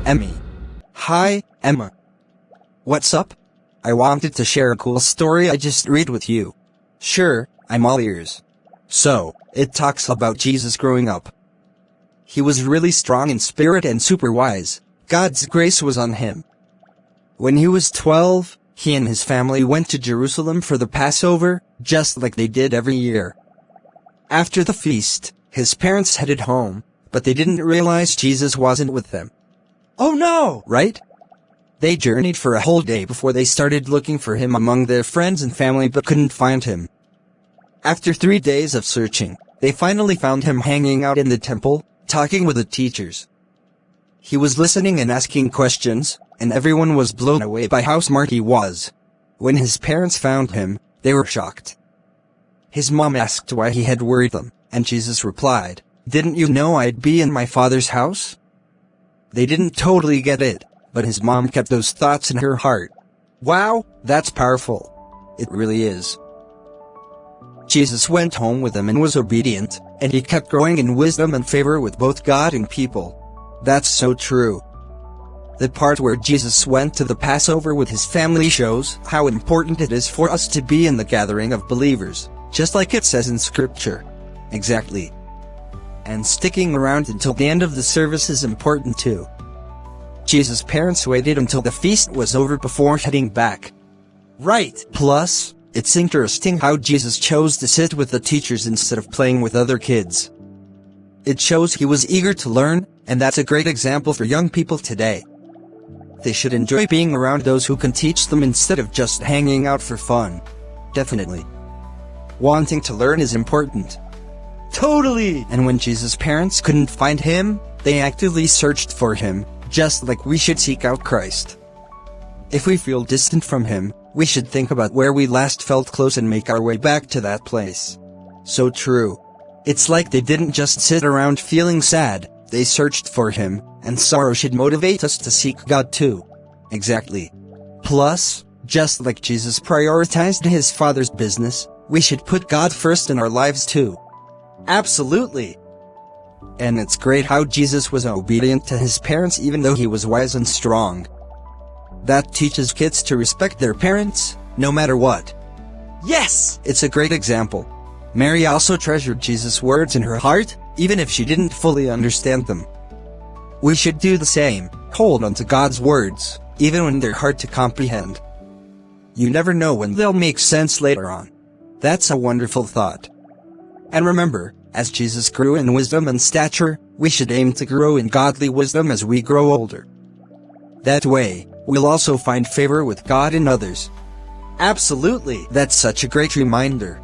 Emmy. Hi, Emma. What's up? I wanted to share a cool story I just read with you. Sure, I'm all ears. So, it talks about Jesus growing up. He was really strong in spirit and super wise. God's grace was on him. When he was 12, he and his family went to Jerusalem for the Passover, just like they did every year. After the feast, his parents headed home, but they didn't realize Jesus wasn't with them. Oh no! Right? They journeyed for a whole day before they started looking for him among their friends and family but couldn't find him. After 3 days of searching, they finally found him hanging out in the temple, talking with the teachers. He was listening and asking questions, and everyone was blown away by how smart he was. When his parents found him, they were shocked. His mom asked why he had worried them, and Jesus replied, "Didn't you know I'd be in my Father's house?" They didn't totally get it, but his mom kept those thoughts in her heart. Wow, that's powerful. It really is. Jesus went home with them and was obedient, and he kept growing in wisdom and favor with both God and people. That's so true. The part where Jesus went to the Passover with his family shows how important it is for us to be in the gathering of believers, just like it says in Scripture. Exactly. And sticking around until the end of the service is important too. Jesus' parents waited until the feast was over before heading back. Right. Plus, it's interesting how Jesus chose to sit with the teachers instead of playing with other kids. It shows he was eager to learn, and that's a great example for young people today. They should enjoy being around those who can teach them instead of just hanging out for fun. Definitely. Wanting to learn is important. Totally! And when Jesus' parents couldn't find him, they actively searched for him, just like we should seek out Christ. If we feel distant from him, we should think about where we last felt close and make our way back to that place. So true. It's like they didn't just sit around feeling sad, they searched for him, and sorrow should motivate us to seek God too. Exactly. Plus, just like Jesus prioritized his Father's business, we should put God first in our lives too. Absolutely. And it's great how Jesus was obedient to his parents even though he was wise and strong. That teaches kids to respect their parents, no matter what. Yes! It's a great example. Mary also treasured Jesus' words in her heart, even if she didn't fully understand them. We should do the same, hold on to God's words, even when they're hard to comprehend. You never know when they'll make sense later on. That's a wonderful thought. And remember, as Jesus grew in wisdom and stature, we should aim to grow in godly wisdom as we grow older. That way, we'll also find favor with God and others. Absolutely! That's such a great reminder.